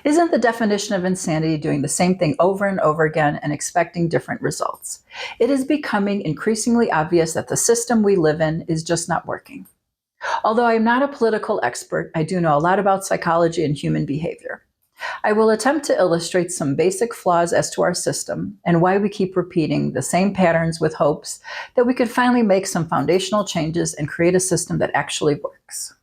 Isn't the definition of insanity doing the same thing over and over again and expecting different results? It is becoming increasingly obvious that the system we live in is just not working. Although I am not a political expert, I do know a lot about psychology and human behavior. I will attempt to illustrate some basic flaws as to our system and why we keep repeating the same patterns with hopes that we could finally make some foundational changes and create a system that actually works.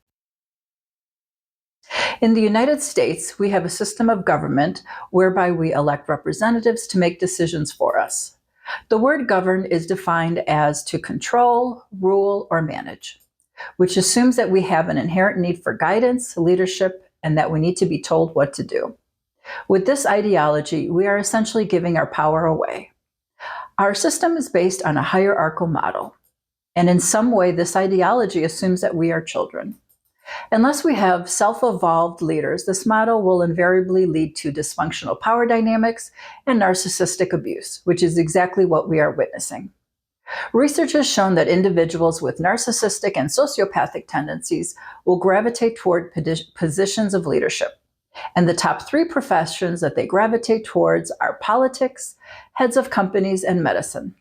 In the United States, we have a system of government whereby we elect representatives to make decisions for us. The word govern is defined as to control, rule, or manage, which assumes that we have an inherent need for guidance, leadership, and that we need to be told what to do. With this ideology, we are essentially giving our power away. Our system is based on a hierarchical model, and in some way, this ideology assumes that we are children. Unless we have self-evolved leaders, this model will invariably lead to dysfunctional power dynamics and narcissistic abuse, which is exactly what we are witnessing. Research has shown that individuals with narcissistic and sociopathic tendencies will gravitate toward positions of leadership. And the top 3 professions that they gravitate towards are politics, heads of companies, and medicine.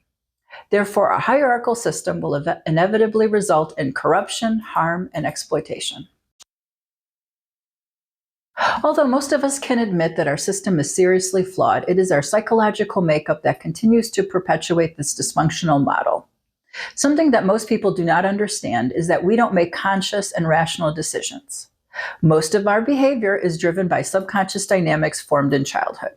Therefore, a hierarchical system will inevitably result in corruption, harm, and exploitation. Although most of us can admit that our system is seriously flawed, it is our psychological makeup that continues to perpetuate this dysfunctional model. Something that most people do not understand is that we don't make conscious and rational decisions. Most of our behavior is driven by subconscious dynamics formed in childhood.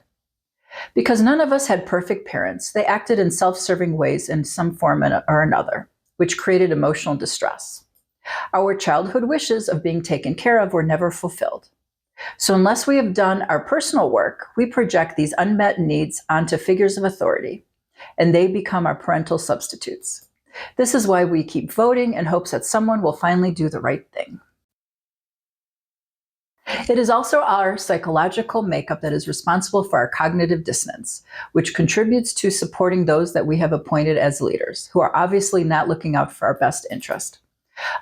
Because none of us had perfect parents, they acted in self-serving ways in some form or another, which created emotional distress. Our childhood wishes of being taken care of were never fulfilled. So unless we have done our personal work, we project these unmet needs onto figures of authority, and they become our parental substitutes. This is why we keep voting in hopes that someone will finally do the right thing. It is also our psychological makeup that is responsible for our cognitive dissonance, which contributes to supporting those that we have appointed as leaders, who are obviously not looking out for our best interest.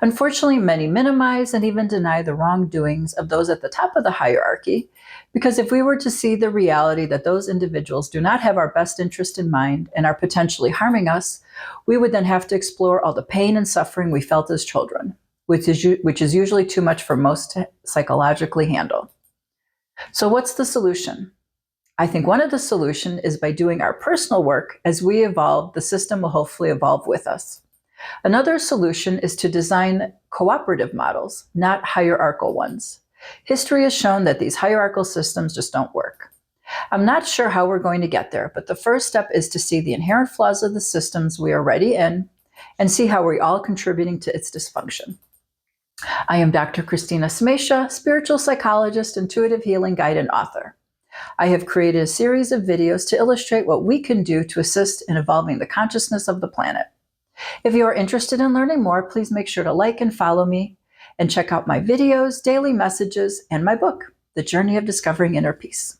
Unfortunately, many minimize and even deny the wrongdoings of those at the top of the hierarchy, because if we were to see the reality that those individuals do not have our best interest in mind and are potentially harming us, we would then have to explore all the pain and suffering we felt as children, which is usually too much for most to psychologically handle. So what's the solution? I think one of the solutions is by doing our personal work. As we evolve, the system will hopefully evolve with us. Another solution is to design cooperative models, not hierarchical ones. History has shown that these hierarchical systems just don't work. I'm not sure how we're going to get there, but the first step is to see the inherent flaws of the systems we are already in and see how we're all contributing to its dysfunction. I am Dr. Christina Smesha, spiritual psychologist, intuitive healing guide, and author. I have created a series of videos to illustrate what we can do to assist in evolving the consciousness of the planet. If you are interested in learning more, please make sure to like and follow me, and check out my videos, daily messages, and my book, The Journey of Discovering Inner Peace.